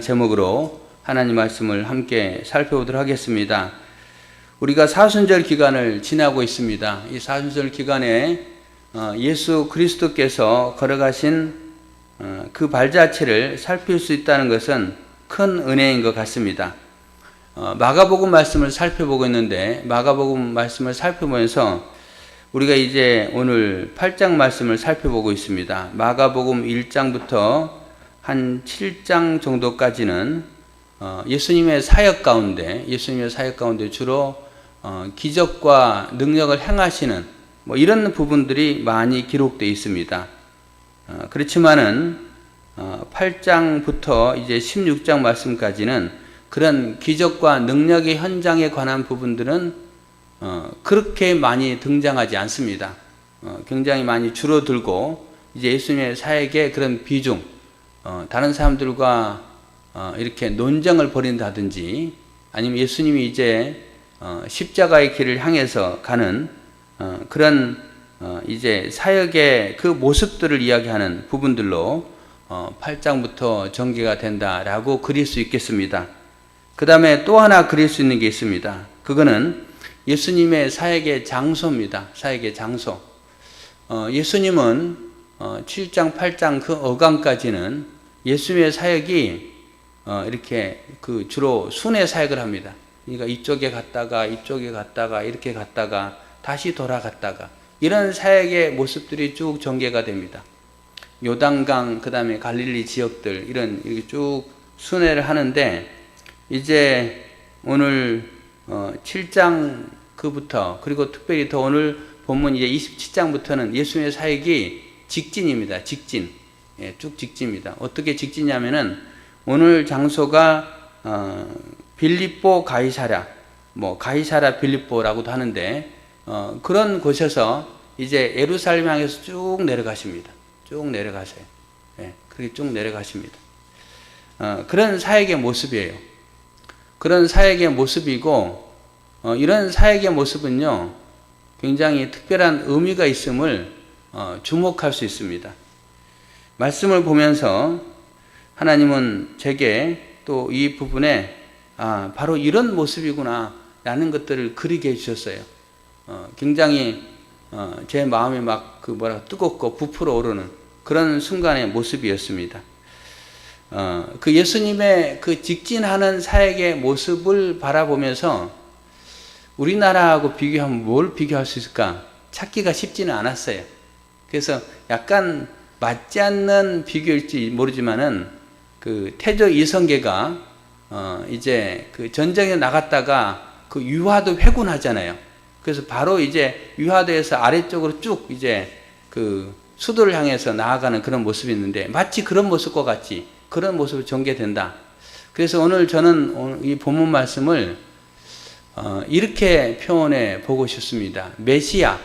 제목으로 하나님 말씀을 함께 살펴보도록 하겠습니다. 우리가 사순절 기간을 지나고 있습니다. 이 사순절 기간에 예수 그리스도께서 걸어가신 그 발자취를 살필 수 있다는 것은 큰 은혜인 것 같습니다. 마가복음 말씀을 살펴보고 있는데, 마가복음 말씀을 살펴보면서 우리가 이제 오늘 8장 말씀을 살펴보고 있습니다. 마가복음 1장부터 한 7장 정도까지는 예수님의 사역 가운데 주로 기적과 능력을 행하시는 이런 부분들이 많이 기록되어 있습니다. 그렇지만은 8장부터 이제 16장 말씀까지는 그런 기적과 능력의 현장에 관한 부분들은 그렇게 많이 등장하지 않습니다. 굉장히 많이 줄어들고 이제 예수님의 사역의 그런 비중, 다른 사람들과 이렇게 논쟁을 벌인다든지 아니면 예수님이 이제 십자가의 길을 향해서 가는 그런 이제 사역의 그 모습들을 이야기하는 부분들로 8장부터 전개가 된다라고 그릴 수 있겠습니다. 그 다음에 또 하나 그릴 수 있는 게 있습니다. 그거는 예수님의 사역의 장소입니다. 사역의 장소. 예수님은 7장, 8장 그 어강까지는 예수님의 사역이 이렇게 그 주로 순회 사역을 합니다. 그러니까 이쪽에 갔다가 이렇게 갔다가 다시 돌아갔다가 이런 사역의 모습들이 쭉 전개가 됩니다. 요단강 그 다음에 갈릴리 지역들 이렇게 쭉 순회를 하는데, 이제 오늘 7장 그부터, 그리고 특별히 더 오늘 본문 이제 27장부터는 예수님의 사역이 직진입니다. 직진. 쭉 직진입니다. 어떻게 직진이냐면은 오늘 장소가 빌립보 가이사랴, 가이사랴 빌립보라고도 하는데 그런 곳에서 이제 예루살렘 향해서 쭉 내려가십니다. 쭉 내려가세요. 그렇게 쭉 내려가십니다. 그런 사역의 모습이에요. 그런 사역의 모습이고, 이런 사역의 모습은요 굉장히 특별한 의미가 있음을 주목할 수 있습니다. 말씀을 보면서 하나님은 제게 또 이 부분에 바로 이런 모습이구나 라는 것들을 그리게 해주셨어요. 굉장히 제 마음이 막 뜨겁고 부풀어 오르는 그런 순간의 모습이었습니다. 그 예수님의 그 직진하는 사역의 모습을 바라보면서 우리나라하고 비교하면 뭘 비교할 수 있을까 찾기가 쉽지는 않았어요. 그래서 약간 맞지 않는 비교일지 모르지만은 그 태조 이성계가 이제 그 전쟁에 나갔다가 그 유화도 회군하잖아요. 그래서 바로 이제 유화도에서 아래쪽으로 쭉 이제 그 수도를 향해서 나아가는 그런 모습이 있는데, 마치 그런 모습과 같이 그런 모습이 전개된다. 그래서 오늘 저는 이 본문 말씀을 이렇게 표현해 보고 싶습니다. 메시아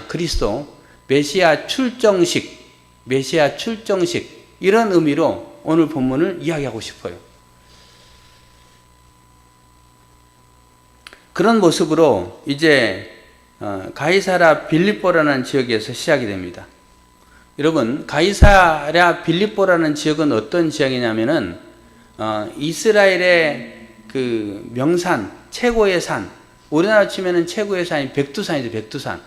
그리스도, 메시아 출정식 이런 의미로 오늘 본문을 이야기하고 싶어요. 그런 모습으로 이제 가이사랴 빌립보라는 지역에서 시작이 됩니다. 여러분, 가이사랴 빌립보라는 지역은 어떤 지역이냐면은 이스라엘의 그 명산, 최고의 산, 우리나라 치면은 최고의 산이 백두산이죠. 백두산.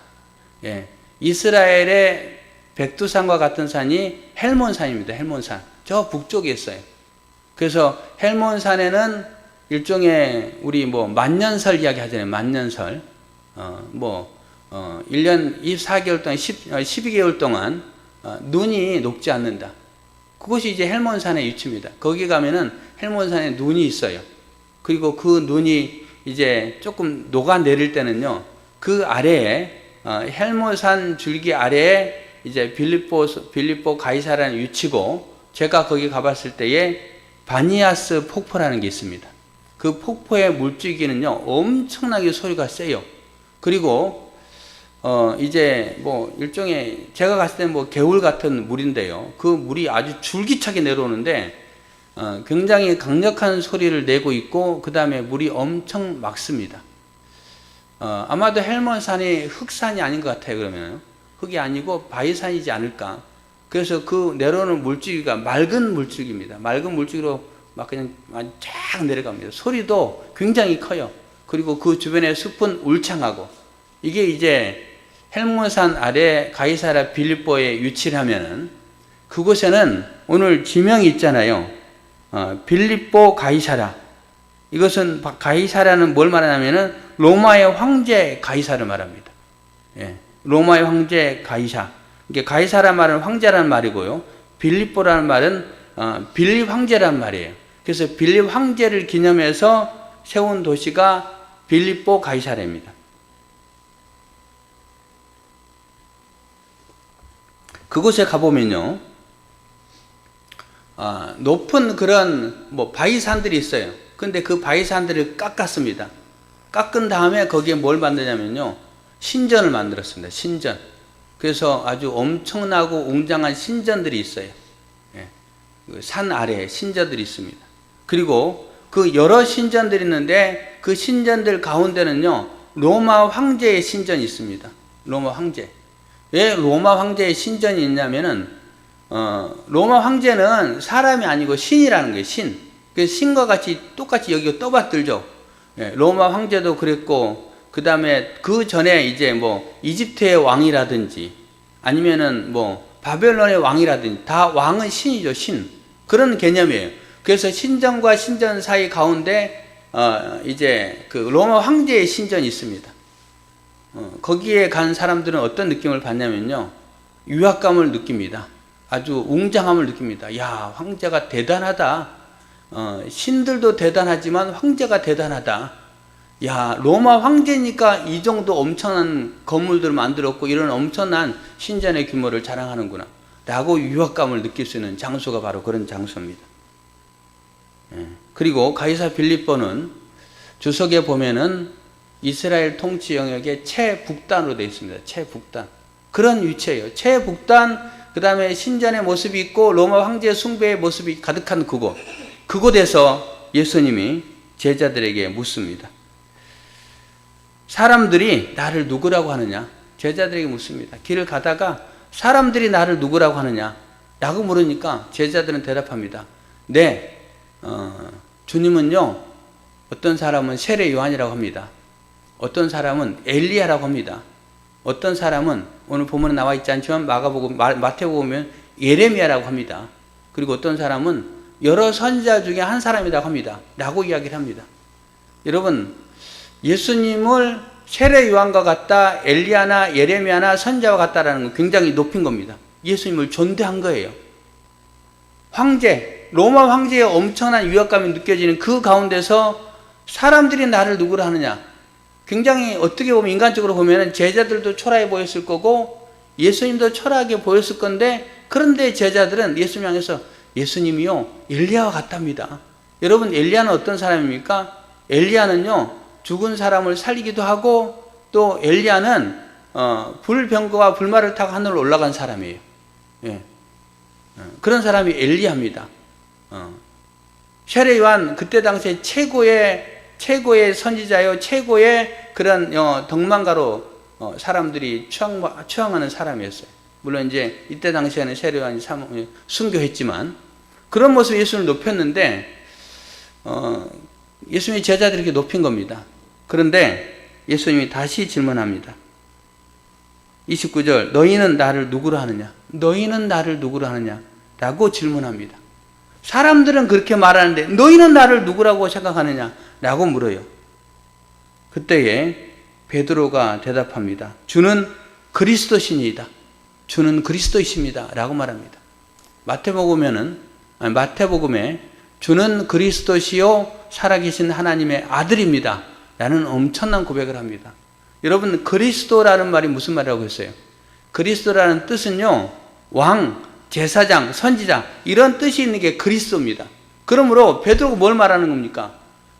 이스라엘의 백두산과 같은 산이 헬몬산입니다. 헬몬산. 저 북쪽에 있어요. 그래서 헬몬산에는 일종의 우리 만년설 이야기 하잖아요. 만년설. 1년 24개월 동안 12개월 동안 눈이 녹지 않는다. 그것이 이제 헬몬산의 위치입니다. 거기 가면은 헬몬산에 눈이 있어요. 그리고 그 눈이 이제 조금 녹아내릴 때는요, 그 아래에 헬몬산 줄기 아래에 이제 빌립보 가이사라는 위치고, 제가 거기 가봤을 때에 바니아스 폭포라는 게 있습니다. 그 폭포의 물줄기는요 엄청나게 소리가 세요. 그리고 이제 일종의 제가 갔을 때는 개울 같은 물인데요, 그 물이 아주 줄기차게 내려오는데 굉장히 강력한 소리를 내고 있고, 그 다음에 물이 엄청 맑습니다. 아마도 헬몬산이 흑산이 아닌 것 같아요. 그러면 흙이 아니고 바위산이지 않을까. 그래서 그 내려오는 물줄기가 맑은 물줄기입니다. 맑은 물줄기로 막 그냥 쫙 내려갑니다. 소리도 굉장히 커요. 그리고 그 주변의 숲은 울창하고, 이게 이제 헬몬산 아래 가이사랴 빌립보에 위치를 하면은, 그곳에는 오늘 지명이 있잖아요. 빌립보 가이사랴. 이것은 가이사랴는 뭘 말하냐면은 로마의 황제 가이사를 말합니다. 예, 로마의 황제 가이사. 이게 가이사라 말은 황제라는 말이고요. 빌립보라는 말은 빌립 황제라는 말이에요. 그래서 빌립 황제를 기념해서 세운 도시가 빌립보 가이사랴입니다. 그곳에 가보면요, 높은 그런 바위산들이 있어요. 근데 그 바위산들을 깎았습니다. 깎은 다음에 거기에 뭘 만드냐면요, 신전을 만들었습니다. 신전. 그래서 아주 엄청나고 웅장한 신전들이 있어요. 예, 산 아래에 신전들이 있습니다. 그리고 그 여러 신전들이 있는데 그 신전들 가운데는요, 로마 황제의 신전이 있습니다. 로마 황제. 왜 로마 황제의 신전이 있냐면은 로마 황제는 사람이 아니고 신이라는 거예요. 신. 그 신과 같이 똑같이 여기 떠받들죠. 예, 로마 황제도 그랬고, 그 다음에 그 전에 이제 이집트의 왕이라든지 아니면은 바벨론의 왕이라든지 다 왕은 신이죠. 신. 그런 개념이에요. 그래서 신전과 신전 사이 가운데 이제 그 로마 황제의 신전이 있습니다. 거기에 간 사람들은 어떤 느낌을 받냐면요, 유학감을 느낍니다. 아주 웅장함을 느낍니다. 야, 황제가 대단하다. 신들도 대단하지만 황제가 대단하다. 야, 로마 황제니까 이 정도 엄청난 건물들을 만들었고 이런 엄청난 신전의 규모를 자랑하는구나 라고 유학감을 느낄 수 있는 장소가 바로 그런 장소입니다. 그리고 가이사 빌립보는 주석에 보면은 이스라엘 통치 영역의 최북단으로 되어 있습니다. 최북단. 그런 위치예요. 최북단, 그 다음에 신전의 모습이 있고 로마 황제 숭배의 모습이 가득한 그곳. 그곳에서 예수님이 제자들에게 묻습니다. 사람들이 나를 누구라고 하느냐? 제자들에게 묻습니다. 길을 가다가 사람들이 나를 누구라고 하느냐? 라고 물으니까 제자들은 대답합니다. 네, 주님은요, 어떤 사람은 세례 요한이라고 합니다. 어떤 사람은 엘리야라고 합니다. 어떤 사람은 오늘 본문에 나와 있지 않지만 마태복음에 예레미야라고 합니다. 그리고 어떤 사람은 여러 선지자 중에 한 사람이라고 합니다. 라고 이야기를 합니다. 여러분, 예수님을 세례 요한과 같다, 엘리야나 예레미야나 선지자와 같다라는 건 굉장히 높인 겁니다. 예수님을 존대한 거예요. 황제, 로마 황제의 엄청난 위압감이 느껴지는 그 가운데서 사람들이 나를 누구라 하느냐? 굉장히 어떻게 보면 인간적으로 보면 제자들도 초라해 보였을 거고 예수님도 초라하게 보였을 건데, 그런데 제자들은 예수님 향해서 예수님이요, 엘리야와 같답니다. 여러분, 엘리야는 어떤 사람입니까? 엘리야는요, 죽은 사람을 살리기도 하고, 또 엘리야는 불병거와 불말을 타고 하늘로 올라간 사람이에요. 예. 그런 사람이 엘리야입니다. 세례 요한 그때 당시에 최고의 선지자요, 최고의 그런 덕망가로 사람들이 추앙하는 사람이었어요. 물론 이제 이때 당시에는 세례 요한이 순교했지만 그런 모습 예수를 높였는데 예수님이 제자들에게 높인 겁니다. 그런데 예수님이 다시 질문합니다. 29절, 너희는 나를 누구로 하느냐? 너희는 나를 누구로 하느냐? 라고 질문합니다. 사람들은 그렇게 말하는데 너희는 나를 누구라고 생각하느냐? 라고 물어요. 그때에 베드로가 대답합니다. 주는 그리스도시니이다. 주는 그리스도이십니다. 라고 말합니다. 마태복음에 주는 그리스도시요 살아계신 하나님의 아들입니다. 라는 엄청난 고백을 합니다. 여러분, 그리스도라는 말이 무슨 말이라고 했어요? 그리스도라는 뜻은요, 왕, 제사장, 선지자, 이런 뜻이 있는 게 그리스도입니다. 그러므로 베드로가 뭘 말하는 겁니까?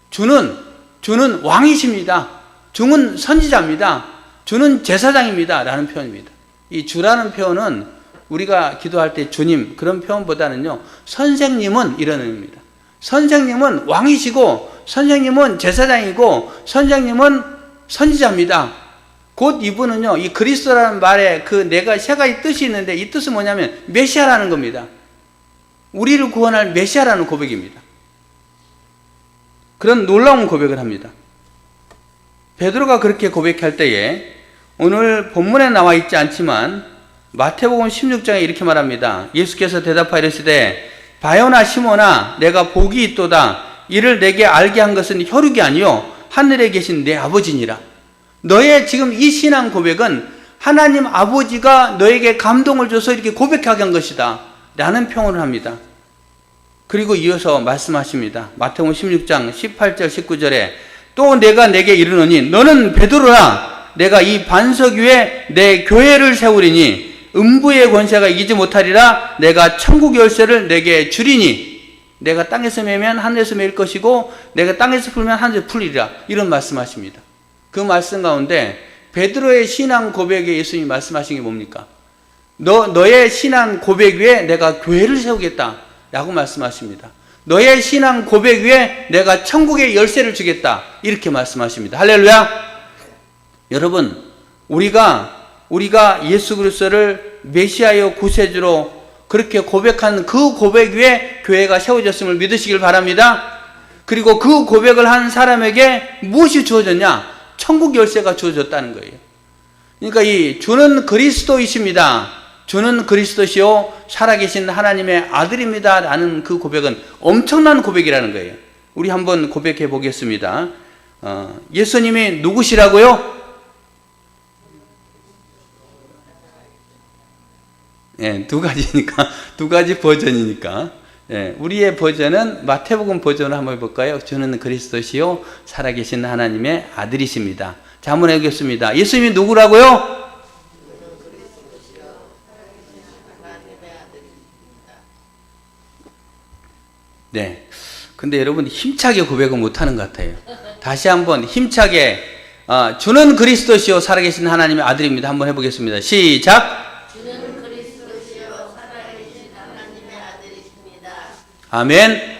주는 왕이십니다. 주는 선지자입니다. 주는 제사장입니다. 라는 표현입니다. 이 주라는 표현은 우리가 기도할 때 주님, 그런 표현보다는요, 선생님은 이런 의미입니다. 선생님은 왕이시고, 선생님은 제사장이고, 선생님은 선지자입니다. 곧 이분은요, 이 그리스도라는 말에 그 내가 세 가지 뜻이 있는데, 이 뜻은 뭐냐면 메시아라는 겁니다. 우리를 구원할 메시아라는 고백입니다. 그런 놀라운 고백을 합니다. 베드로가 그렇게 고백할 때에 오늘 본문에 나와 있지 않지만 마태복음 16장에 이렇게 말합니다. 예수께서 대답하여 이르시되 바요나 시몬아 내가 복이 있도다. 이를 내게 알게 한 것은 혈육이 아니요 하늘에 계신 내 아버지니라. 너의 지금 이 신앙 고백은 하나님 아버지가 너에게 감동을 줘서 이렇게 고백하게 한 것이다 라는 평언을 합니다. 그리고 이어서 말씀하십니다. 마태복음 16장 18절 19절에 또 내가 내게 이르노니 너는 베드로라. 내가 이 반석 위에 내 교회를 세우리니 음부의 권세가 이기지 못하리라. 내가 천국 열쇠를 내게 주리니 내가 땅에서 매면 하늘에서 매일 것이고 내가 땅에서 풀면 하늘에서 풀리리라. 이런 말씀하십니다. 그 말씀 가운데 베드로의 신앙 고백에 예수님이 말씀하신 게 뭡니까? 너의 신앙 고백 위에 내가 교회를 세우겠다 라고 말씀하십니다. 너의 신앙 고백 위에 내가 천국의 열쇠를 주겠다 이렇게 말씀하십니다. 할렐루야. 여러분, 우리가 예수 그리스도를 메시아여 구세주로 그렇게 고백한 그 고백 위에 교회가 세워졌음을 믿으시길 바랍니다. 그리고 그 고백을 한 사람에게 무엇이 주어졌냐? 천국 열쇠가 주어졌다는 거예요. 그러니까 이 주는 그리스도이십니다. 주는 그리스도시요 살아계신 하나님의 아들입니다 라는 그 고백은 엄청난 고백이라는 거예요. 우리 한번 고백해 보겠습니다. 예수님이 누구시라고요? 예, 두 가지 버전이니까. 예, 우리의 버전은 마태복음 버전을 한번 해볼까요? 주는 그리스도시요 살아계신 하나님의 아들이십니다. 자, 한번 해보겠습니다. 예수님이 누구라고요? 네. 근데 여러분 힘차게 고백을 못하는 것 같아요. 다시 한번 힘차게 주는 그리스도시요 살아계신 하나님의 아들입니다. 한번 해보겠습니다. 시작. 아멘.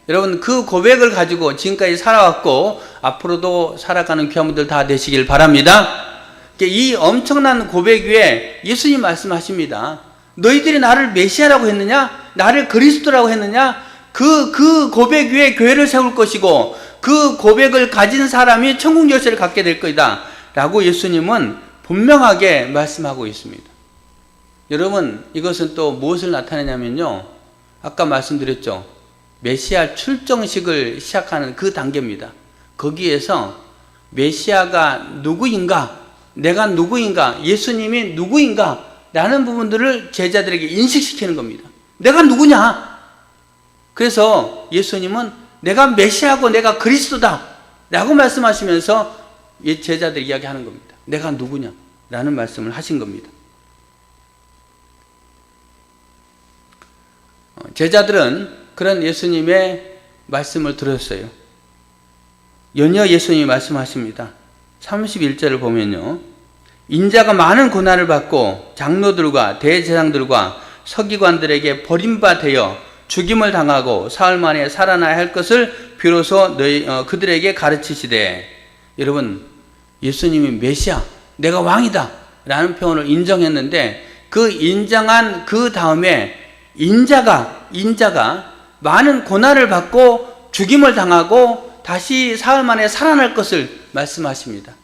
여러분 그 고백을 가지고 지금까지 살아왔고 앞으로도 살아가는 귀한분들 다 되시길 바랍니다. 이 엄청난 고백 위에 예수님 말씀하십니다. 너희들이 나를 메시아라고 했느냐? 나를 그리스도라고 했느냐? 그 고백 위에 교회를 세울 것이고 그 고백을 가진 사람이 천국 열쇠를 갖게 될 것이다 라고 예수님은 분명하게 말씀하고 있습니다. 여러분 이것은 또 무엇을 나타내냐면요, 아까 말씀드렸죠. 메시아 출정식을 시작하는 그 단계입니다. 거기에서 메시아가 누구인가, 내가 누구인가, 예수님이 누구인가 라는 부분들을 제자들에게 인식시키는 겁니다. 내가 누구냐? 그래서 예수님은 내가 메시아고 내가 그리스도다 라고 말씀하시면서 제자들 이야기하는 겁니다. 내가 누구냐 라는 말씀을 하신 겁니다. 제자들은 그런 예수님의 말씀을 들었어요. 연이어 예수님이 말씀하십니다. 31절을 보면요, 인자가 많은 고난을 받고 장로들과 대제사장들과 서기관들에게 버림받아 죽임을 당하고 사흘 만에 살아나야 할 것을 비로소 그들에게 가르치시되. 여러분 예수님이 메시아, 내가 왕이다 라는 표현을 인정했는데 그 인정한 그 다음에 인자가 많은 고난을 받고 죽임을 당하고 다시 사흘 만에 살아날 것을 말씀하십니다.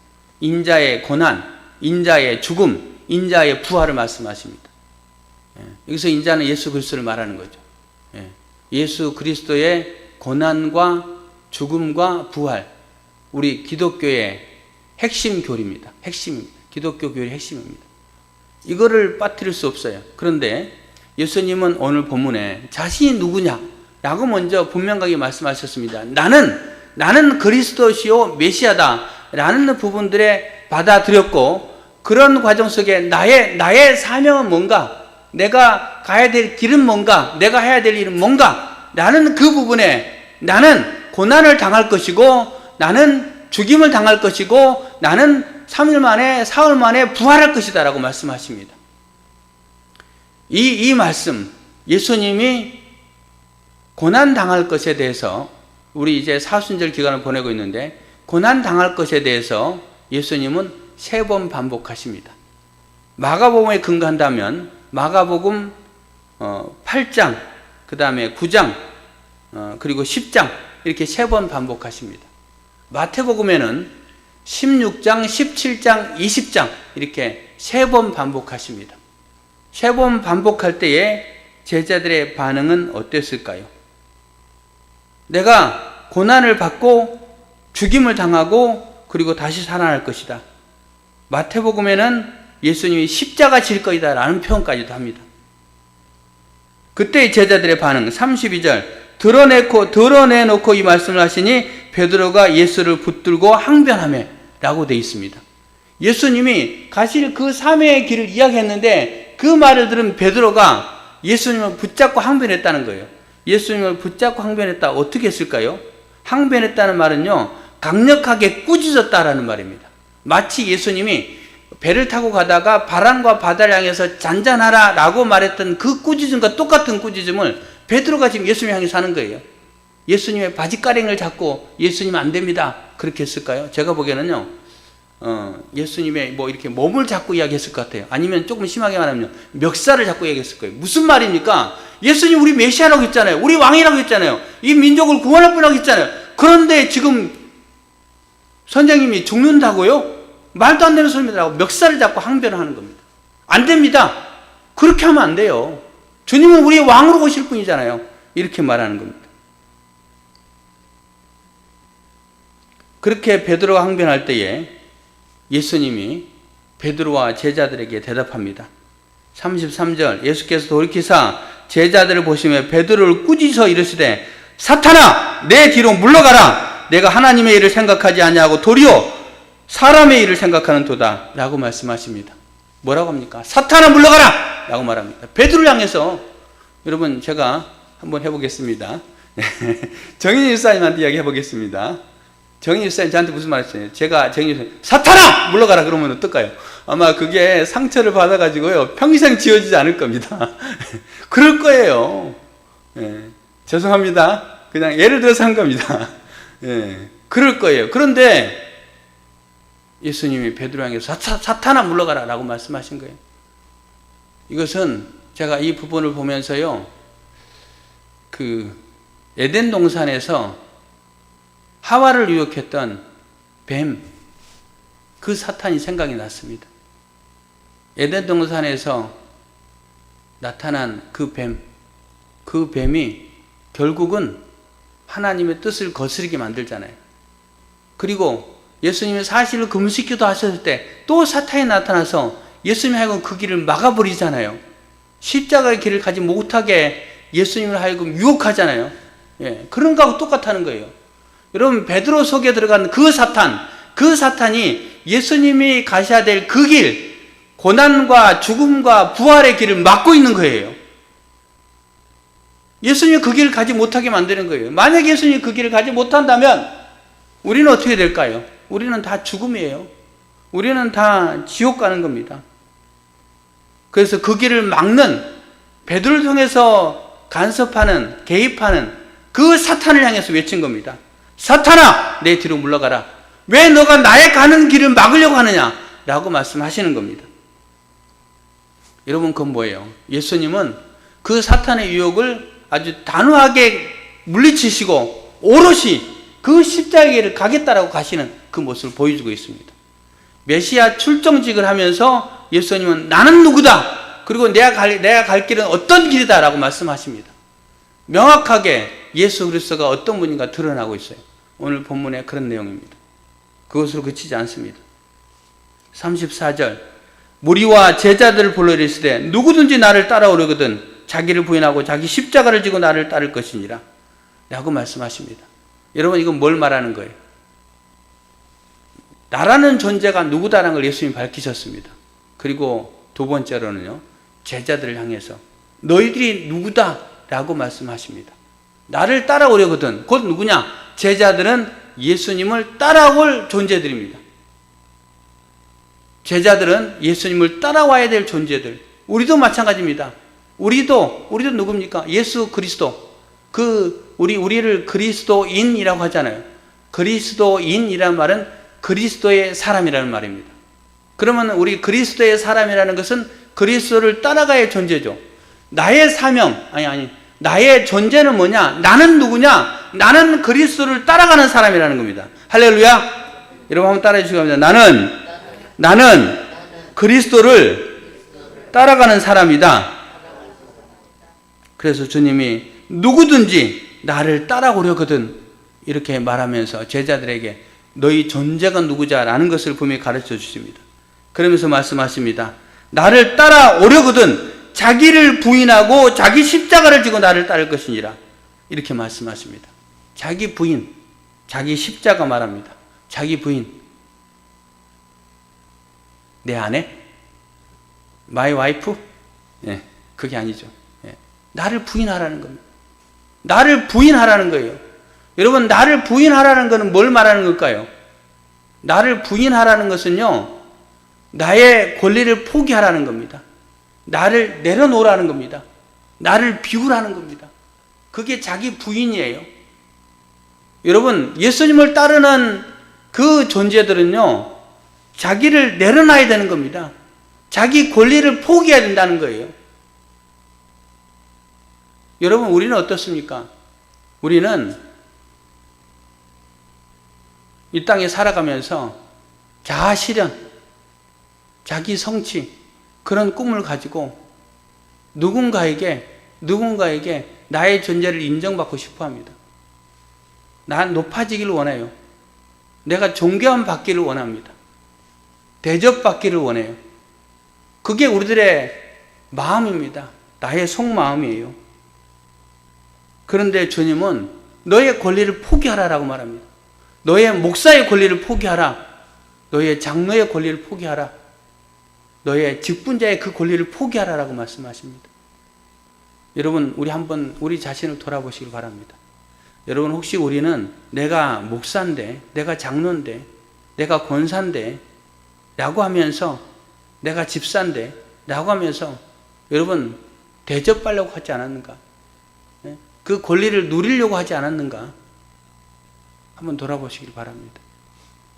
인자의 고난, 인자의 죽음, 인자의 부활을 말씀하십니다. 여기서 인자는 예수 그리스도를 말하는 거죠. 예수 그리스도의 고난과 죽음과 부활, 우리 기독교의 핵심 교리입니다. 핵심입니다. 기독교 교리의 핵심입니다. 이거를 빠뜨릴 수 없어요. 그런데 예수님은 오늘 본문에 자신이 누구냐라고 먼저 분명하게 말씀하셨습니다. 나는 그리스도시요 메시아다 라는 부분들에 받아들였고, 그런 과정 속에 나의 사명은 뭔가, 내가 가야 될 길은 뭔가, 내가 해야 될 일은 뭔가 라는 그 부분에 나는 고난을 당할 것이고 나는 죽임을 당할 것이고 나는 3일 만에 사흘 만에 부활할 것이다 라고 말씀하십니다. 이 말씀, 예수님이 고난 당할 것에 대해서, 우리 이제 사순절 기간을 보내고 있는데 고난 당할 것에 대해서 예수님은 3번 반복하십니다. 마가복음에 근거한다면 마가복음 8장, 그 다음에 9장, 그리고 10장 이렇게 3번 반복하십니다. 마태복음에는 16장, 17장, 20장 이렇게 3번 반복하십니다. 3번 반복할 때에 제자들의 반응은 어땠을까요? 내가 고난을 받고 죽임을 당하고 그리고 다시 살아날 것이다. 마태복음에는 예수님이 십자가 질 것이다 라는 표현까지도 합니다. 그때 제자들의 반응 32절 드러내놓고 이 말씀을 하시니 베드로가 예수를 붙들고 항변하며 라고 되어 있습니다. 예수님이 가실 그 3회의 길을 이야기했는데 그 말을 들은 베드로가 예수님을 붙잡고 항변했다는 거예요. 예수님을 붙잡고 항변했다. 어떻게 했을까요? 항변했다는 말은요, 강력하게 꾸짖었다라는 말입니다. 마치 예수님이 배를 타고 가다가 바람과 바다를 향해서 잔잔하라 라고 말했던 그 꾸짖음과 똑같은 꾸짖음을 베드로가 지금 예수님 향해서 하는 거예요. 예수님의 바지가랭을 잡고 예수님 안 됩니다 그렇게 했을까요? 제가 보기에는요, 예수님의 뭐 이렇게 몸을 잡고 이야기했을 것 같아요. 아니면 조금 심하게 말하면 멱살을 잡고 이야기했을 거예요. 무슨 말입니까? 예수님 우리 메시아라고 했잖아요. 우리 왕이라고 했잖아요. 이 민족을 구원할 분이라고 했잖아요. 그런데 지금 선생님이 죽는다고요? 말도 안 되는 소리입니다라고 멱살을 잡고 항변을 하는 겁니다. 안 됩니다. 그렇게 하면 안 돼요. 주님은 우리의 왕으로 오실 분이잖아요. 이렇게 말하는 겁니다. 그렇게 베드로가 항변할 때에 예수님이 베드로와 제자들에게 대답합니다. 33절 예수께서 돌이키사 제자들을 보시며 베드로를 꾸짖어 이르시되 사탄아 내 뒤로 물러가라. 내가 하나님의 일을 생각하지 아니하고 도리어 사람의 일을 생각하는 도다 라고 말씀하십니다. 뭐라고 합니까? 사탄아 물러가라 라고 말합니다. 베드로를 향해서. 여러분 제가 한번 해보겠습니다. 정인희 집사님한테 이야기 해보겠습니다. 정인희 집사님 저한테 무슨 말 했어요? 제가 정인희 집사님 사탄아 물러가라 그러면 어떨까요? 아마 그게 상처를 받아가지고요 평생 지워지지 않을 겁니다. 그럴 거예요. 죄송합니다. 그냥 예를 들어서 한 겁니다. 그럴 거예요. 그런데 예수님이 베드로 향해서 사탄아 물러가라 라고 말씀하신 거예요. 이것은 제가 이 부분을 보면서요, 그 에덴 동산에서 하와를 유혹했던 뱀, 그 사탄이 생각이 났습니다. 에덴 동산에서 나타난 그 뱀이 결국은 하나님의 뜻을 거스르게 만들잖아요. 그리고 예수님이 사실을 금식기도 하셨을 때 또 사탄이 나타나서 예수님이 하여금 그 길을 막아버리잖아요. 십자가의 길을 가지 못하게 예수님을 하여금 유혹하잖아요. 그런 거하고 똑같다는 거예요. 여러분 베드로 속에 들어간 그 사탄이 예수님이 가셔야 될 그 길, 고난과 죽음과 부활의 길을 막고 있는 거예요. 예수님이 그 길을 가지 못하게 만드는 거예요. 만약 예수님이 그 길을 가지 못한다면 우리는 어떻게 될까요? 우리는 다 죽음이에요. 우리는 다 지옥 가는 겁니다. 그래서 그 길을 막는, 베드로를 통해서 간섭하는, 개입하는 그 사탄을 향해서 외친 겁니다. 사탄아 내 뒤로 물러가라. 왜 너가 나의 가는 길을 막으려고 하느냐 라고 말씀하시는 겁니다. 여러분 그건 뭐예요? 예수님은 그 사탄의 유혹을 아주 단호하게 물리치시고 오롯이 그 십자가의 길을 가겠다라고 가시는 그 모습을 보여주고 있습니다. 메시아 출정직을 하면서 예수님은 나는 누구다, 그리고 내가 갈 길은 어떤 길이다 라고 말씀하십니다. 명확하게 예수 그리스도가 어떤 분인가 드러나고 있어요. 오늘 본문에 그런 내용입니다. 그것으로 그치지 않습니다. 34절 무리와 제자들을 불러 이르시되 누구든지 나를 따라오려거든 자기를 부인하고 자기 십자가를 지고 나를 따를 것이니라 라고 말씀하십니다. 여러분 이건 뭘 말하는 거예요? 나라는 존재가 누구다라는 걸 예수님이 밝히셨습니다. 그리고 두 번째로는요, 제자들을 향해서 너희들이 누구다 라고 말씀하십니다. 나를 따라오려거든. 곧 누구냐? 제자들은 예수님을 따라올 존재들입니다. 제자들은 예수님을 따라와야 될 존재들. 우리도 마찬가지입니다. 우리도 누굽니까? 예수 그리스도. 우리를 그리스도인이라고 하잖아요. 그리스도인이라는 말은 그리스도의 사람이라는 말입니다. 그러면 우리 그리스도의 사람이라는 것은 그리스도를 따라가야 존재죠. 나의 사명, 나의 존재는 뭐냐? 나는 누구냐? 나는 그리스도를 따라가는 사람이라는 겁니다. 할렐루야. 여러분 한번 따라해 주시기 바랍니다. 나는 그리스도를 따라가는 사람이다. 그래서 주님이 누구든지 나를 따라오려거든 이렇게 말하면서 제자들에게 너희 존재가 누구자라는 것을 분명히 가르쳐 주십니다. 그러면서 말씀하십니다. 나를 따라오려거든 자기를 부인하고 자기 십자가를 지고 나를 따를 것이니라. 이렇게 말씀하십니다. 자기 부인, 자기 십자가 말합니다. 자기 부인. 내 아내? 마이 와이프? 예, 그게 아니죠. 예, 나를 부인하라는 겁니다. 나를 부인하라는 거예요. 여러분, 나를 부인하라는 것은 뭘 말하는 걸까요? 나를 부인하라는 것은요, 나의 권리를 포기하라는 겁니다. 나를 내려놓으라는 겁니다. 나를 비우라는 겁니다. 그게 자기 부인이에요. 여러분, 예수님을 따르는 그 존재들은요, 자기를 내려놔야 되는 겁니다. 자기 권리를 포기해야 된다는 거예요. 여러분, 우리는 어떻습니까? 우리는 이 땅에 살아가면서 자아실현, 자기 성취, 그런 꿈을 가지고 누군가에게 나의 존재를 인정받고 싶어 합니다. 난 높아지기를 원해요. 내가 존경함 받기를 원합니다. 대접받기를 원해요. 그게 우리들의 마음입니다. 나의 속마음이에요. 그런데 주님은 너의 권리를 포기하라라고 말합니다. 너의 목사의 권리를 포기하라. 너의 장로의 권리를 포기하라. 너의 직분자의 그 권리를 포기하라라고 말씀하십니다. 여러분, 우리 한번 우리 자신을 돌아보시길 바랍니다. 여러분, 혹시 우리는 내가 목사인데, 내가 장로인데, 내가 권사인데 라고 하면서, 내가 집사인데 라고 하면서 여러분 대접받으려고 하지 않았는가? 그 권리를 누리려고 하지 않았는가? 한번 돌아보시길 바랍니다.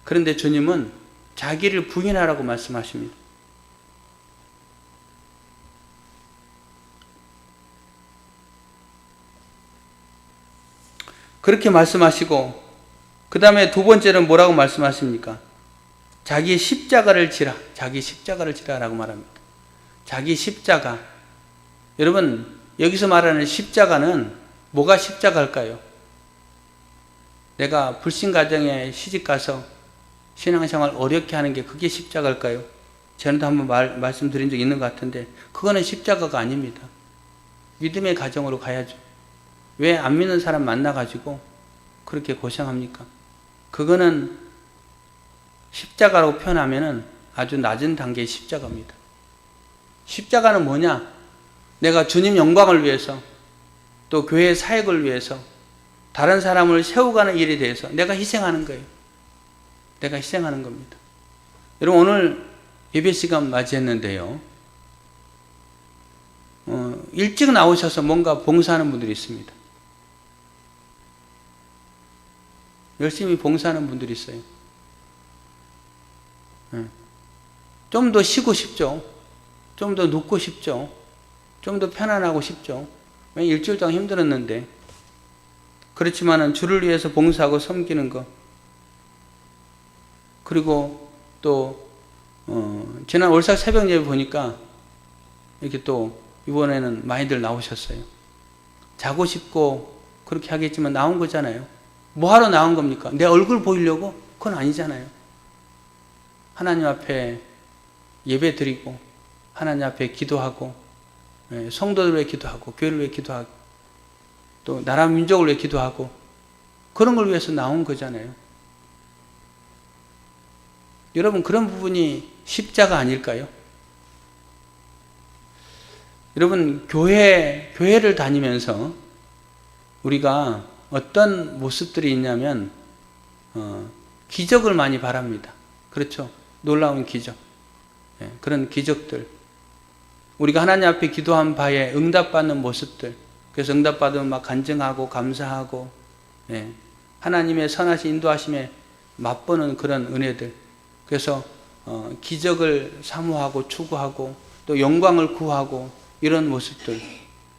그런데 주님은 자기를 부인하라고 말씀하십니다. 그렇게 말씀하시고 그 다음에 두 번째는 뭐라고 말씀하십니까? 자기 십자가를 지라. 자기 십자가를 지라라고 말합니다. 자기 십자가. 여러분, 여기서 말하는 십자가는 뭐가 십자가일까요? 내가 불신가정에 시집가서 신앙생활 어렵게 하는 게 그게 십자가일까요? 전에도 한번 말씀드린 적이 있는 것 같은데 그거는 십자가가 아닙니다. 믿음의 가정으로 가야죠. 왜 안 믿는 사람 만나가지고 그렇게 고생합니까? 그거는 십자가라고 표현하면은 아주 낮은 단계의 십자가입니다. 십자가는 뭐냐? 내가 주님 영광을 위해서 또 교회 사역을 위해서 다른 사람을 세워가는 일에 대해서 내가 희생하는 거예요. 내가 희생하는 겁니다. 여러분, 오늘 예배 시간 맞이했는데요. 일찍 나오셔서 뭔가 봉사하는 분들이 있습니다. 열심히 봉사하는 분들이 있어요. 좀 더 쉬고 싶죠. 좀 더 눕고 싶죠. 좀 더 편안하고 싶죠. 일주일 동안 힘들었는데. 그렇지만은 주를 위해서 봉사하고 섬기는 것. 그리고 또 지난 월삭 새벽 예배 보니까 이렇게 또 이번에는 많이들 나오셨어요. 자고 싶고 그렇게 하겠지만 나온 거잖아요. 뭐 하러 나온 겁니까? 내 얼굴 보이려고? 그건 아니잖아요. 하나님 앞에 예배 드리고 하나님 앞에 기도하고 성도들 위해 기도하고 교회를 위해 기도하고 또 나라 민족을 위해 기도하고 그런 걸 위해서 나온 거잖아요. 여러분, 그런 부분이 십자가 아닐까요? 여러분, 교회를 다니면서 우리가 어떤 모습들이 있냐면 기적을 많이 바랍니다. 그렇죠? 놀라운 기적. 그런 기적들. 우리가 하나님 앞에 기도한 바에 응답받는 모습들. 그래서 응답받으면 막 간증하고 감사하고 하나님의 선하신 인도하심에 맛보는 그런 은혜들. 그래서 기적을 사모하고 추구하고 또 영광을 구하고 이런 모습들.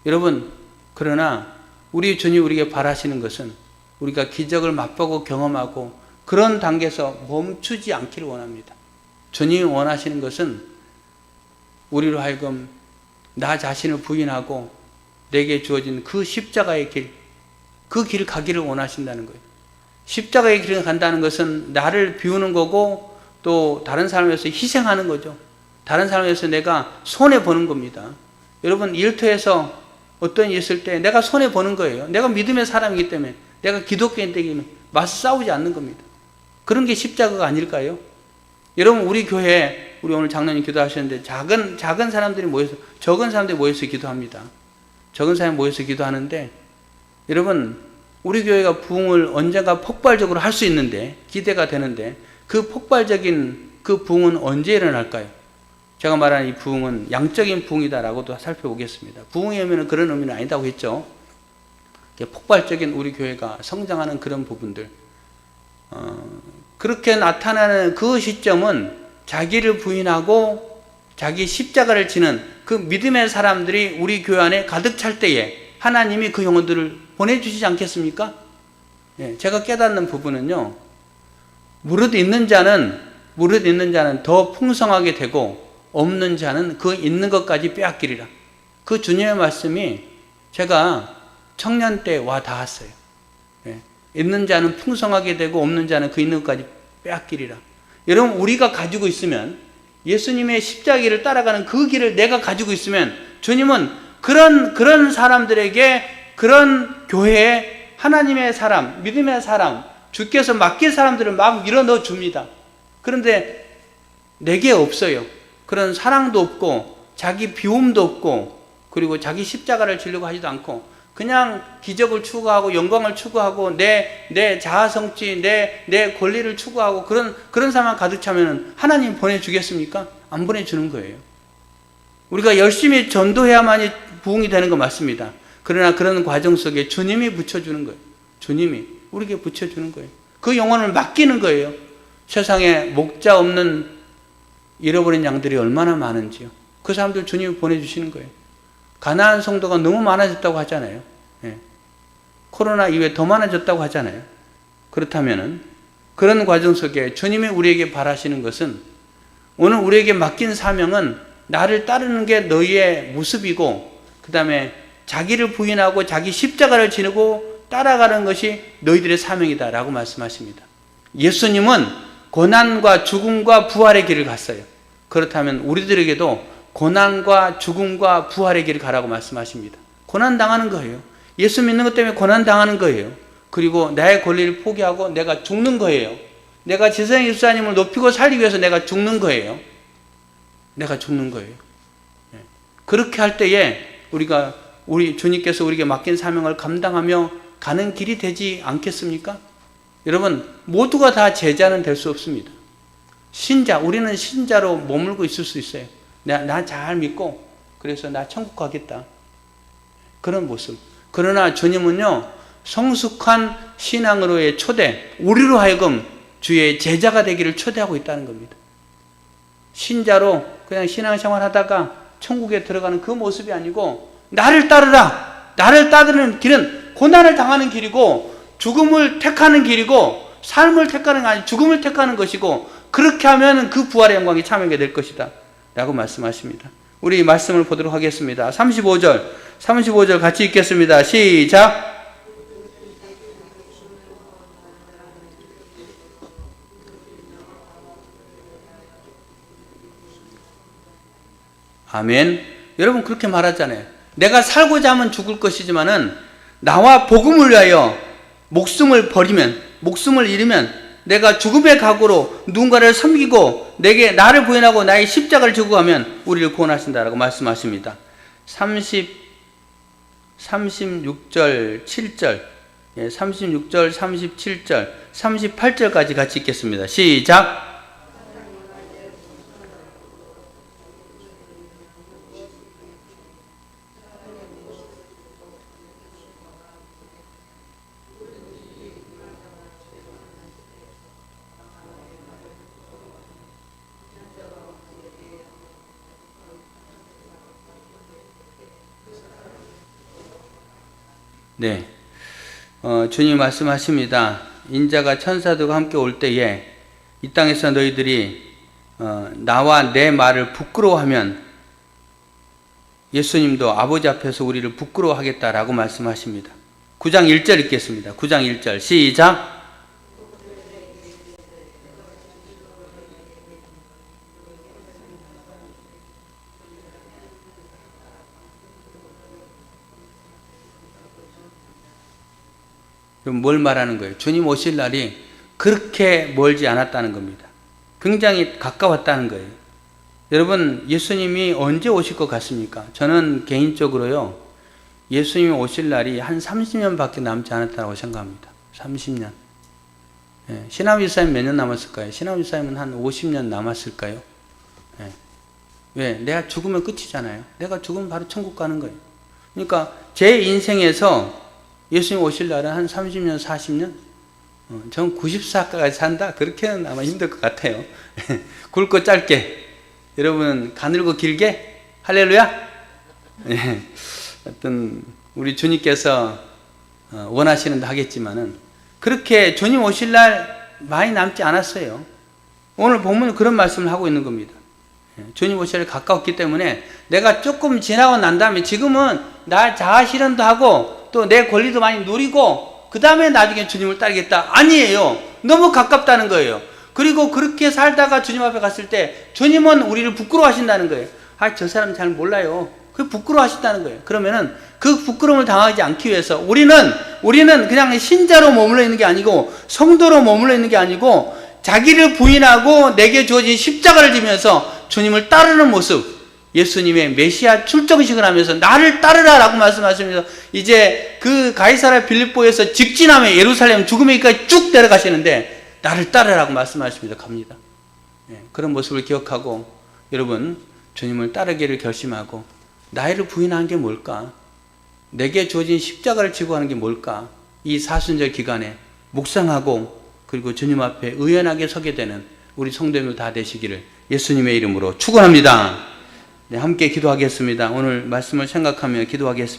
여러분, 그러나 우리 주님 우리에게 바라시는 것은 우리가 기적을 맛보고 경험하고 그런 단계에서 멈추지 않기를 원합니다. 주님이 원하시는 것은 우리로 하여금 나 자신을 부인하고 내게 주어진 그 십자가의 길, 그 길을 가기를 원하신다는 거예요. 십자가의 길을 간다는 것은 나를 비우는 거고 또 다른 사람을 위해서 희생하는 거죠. 다른 사람을 위해서 내가 손해보는 겁니다. 여러분, 일터에서 어떤 일이 있을 때 내가 손해보는 거예요. 내가 믿음의 사람이기 때문에, 내가 기독교인이기 때문에 맞서 싸우지 않는 겁니다. 그런 게 십자가가 아닐까요? 여러분, 우리 교회에, 우리 오늘 장로님 기도하셨는데 작은 사람들이 모여서, 적은 사람들이 모여서 기도합니다. 적은 사람이 모여서 기도하는데, 여러분, 우리 교회가 부흥을 언젠가 폭발적으로 할 수 있는데, 기대가 되는데, 그 폭발적인 그 부흥은 언제 일어날까요? 제가 말하는 이 부흥은 양적인 부흥이다라고도 살펴보겠습니다. 부흥의 의미는 그런 의미는 아니다고 했죠. 폭발적인 우리 교회가 성장하는 그런 부분들, 그렇게 나타나는 그 시점은 자기를 부인하고 자기 십자가를 지는 그 믿음의 사람들이 우리 교회 안에 가득 찰 때에 하나님이 그 영혼들을 보내주시지 않겠습니까? 제가 깨닫는 부분은요, 무릇 있는 자는 더 풍성하게 되고 없는 자는 그 있는 것까지 빼앗기리라. 그 주님의 말씀이 제가 청년 때 와 닿았어요. 있는 자는 풍성하게 되고 없는 자는 그 있는 것까지 빼앗기리라. 여러분, 우리가 가지고 있으면, 예수님의 십자가를 따라가는 그 길을 내가 가지고 있으면 주님은 그런 사람들에게, 그런 교회에 하나님의 사람, 믿음의 사람, 주께서 맡길 사람들을 막 밀어넣어 줍니다. 그런데 내게 없어요. 그런 사랑도 없고 자기 비움도 없고 그리고 자기 십자가를 지려고 하지도 않고 그냥 기적을 추구하고 영광을 추구하고 내 자아성취, 내 권리를 추구하고 그런 사람만 가득 차면 하나님 보내주겠습니까? 안 보내주는 거예요. 우리가 열심히 전도해야만이 부흥이 되는 거 맞습니다. 그러나 그런 과정 속에 주님이 붙여주는 거예요. 주님이 우리에게 붙여주는 거예요. 그 영혼을 맡기는 거예요. 세상에 목자 없는 잃어버린 양들이 얼마나 많은지요. 그 사람들 주님이 보내주시는 거예요. 가난한 성도가 너무 많아졌다고 하잖아요. 코로나 이후에 더 많아졌다고 하잖아요. 그렇다면은 그런 과정 속에 주님이 우리에게 바라시는 것은, 오늘 우리에게 맡긴 사명은 나를 따르는 게 너희의 모습이고, 그 다음에 자기를 부인하고 자기 십자가를 지니고 따라가는 것이 너희들의 사명이다 라고 말씀하십니다. 예수님은 고난과 죽음과 부활의 길을 갔어요. 그렇다면 우리들에게도 고난과 죽음과 부활의 길을 가라고 말씀하십니다. 고난당하는 거예요. 예수 믿는 것 때문에 고난당하는 거예요. 그리고 나의 권리를 포기하고 내가 죽는 거예요. 내가 지성 예수님을 높이고 살리기 위해서 내가 죽는 거예요. 내가 죽는 거예요. 그렇게 할 때에 우리 주님께서 우리에게 맡긴 사명을 감당하며 가는 길이 되지 않겠습니까? 여러분, 모두가 다 제자는 될 수 없습니다. 우리는 신자로 머물고 있을 수 있어요. 나 잘 믿고 그래서 나 천국 가겠다, 그런 모습. 그러나 주님은요, 성숙한 신앙으로의 초대, 우리로 하여금 주의 제자가 되기를 초대하고 있다는 겁니다. 신자로 그냥 신앙생활 하다가 천국에 들어가는 그 모습이 아니고, 나를 따르라. 나를 따르는 길은 고난을 당하는 길이고 죽음을 택하는 길이고, 삶을 택하는 게 아니고 죽음을 택하는 것이고, 그렇게 하면 그 부활의 영광이 참여하게 될 것이다 라고 말씀하십니다. 우리 말씀을 보도록 하겠습니다. 35절 같이 읽겠습니다. 시작. 아멘. 여러분, 그렇게 말하잖아요. 내가 살고자 하면 죽을 것이지만은 나와 복음을 위하여 목숨을 잃으면 내가 죽음의 각오로 누군가를 섬기고 나를 부인하고 나의 십자가를 지고 가면 우리를 구원하신다라고 말씀하십니다. 36절 7절 36절 37절 38절까지 같이 읽겠습니다. 시작. 네. 주님 말씀하십니다. 인자가 천사들과 함께 올 때에 이 땅에서 너희들이 나와 내 말을 부끄러워하면 예수님도 아버지 앞에서 우리를 부끄러워하겠다라고 말씀하십니다. 9장 1절 읽겠습니다. 9장 1절 시작. 그럼 뭘 말하는 거예요? 주님 오실 날이 그렇게 멀지 않았다는 겁니다. 굉장히 가까웠다는 거예요. 여러분, 예수님이 언제 오실 것 같습니까? 저는 개인적으로요, 예수님이 오실 날이 한 30년밖에 남지 않았다고 생각합니다. 30년. 예, 신앙일사님 몇 년 남았을까요? 신앙일사님은 한 50년 남았을까요? 예. 왜? 내가 죽으면 끝이잖아요. 내가 죽으면 바로 천국 가는 거예요. 그러니까 제 인생에서 예수님 오실 날은 한 30년, 40년? 전 94까지 산다? 그렇게는 아마 힘들 것 같아요. 굵고 짧게. 여러분, 가늘고 길게? 할렐루야? 네. 어떤, 우리 주님께서 원하시는 데 하겠지만은, 그렇게 주님 오실 날 많이 남지 않았어요. 오늘 본문은 그런 말씀을 하고 있는 겁니다. 주님 오실 날 가까웠기 때문에 내가 조금 지나고 난 다음에 지금은 나 자아 실현도 하고 또 내 권리도 많이 누리고 그 다음에 나중에 주님을 따르겠다. 아니에요. 너무 가깝다는 거예요. 그리고 그렇게 살다가 주님 앞에 갔을 때 주님은 우리를 부끄러워하신다는 거예요. 아, 저 사람 잘 몰라요. 그 부끄러워하신다는 거예요. 그러면은 그 부끄러움을 당하지 않기 위해서 우리는 그냥 신자로 머물러 있는 게 아니고 성도로 머물러 있는 게 아니고 자기를 부인하고 내게 주어진 십자가를 지면서 주님을 따르는 모습, 예수님의 메시아 출정식을 하면서 나를 따르라라고 말씀하시면서 이제 그 가이사랴 빌립보에서 직진하며 예루살렘 죽음에까지 쭉 내려가시는데 나를 따르라고 말씀하십니다. 갑니다. 그런 모습을 기억하고 여러분, 주님을 따르기를 결심하고 나이를 부인한 게 뭘까? 내게 주어진 십자가를 지고 하는 게 뭘까? 이 사순절 기간에 묵상하고 그리고 주님 앞에 의연하게 서게 되는 우리 성도님들 다 되시기를 예수님의 이름으로 축원합니다. 네, 함께 기도하겠습니다. 오늘 말씀을 생각하며 기도하겠습니다.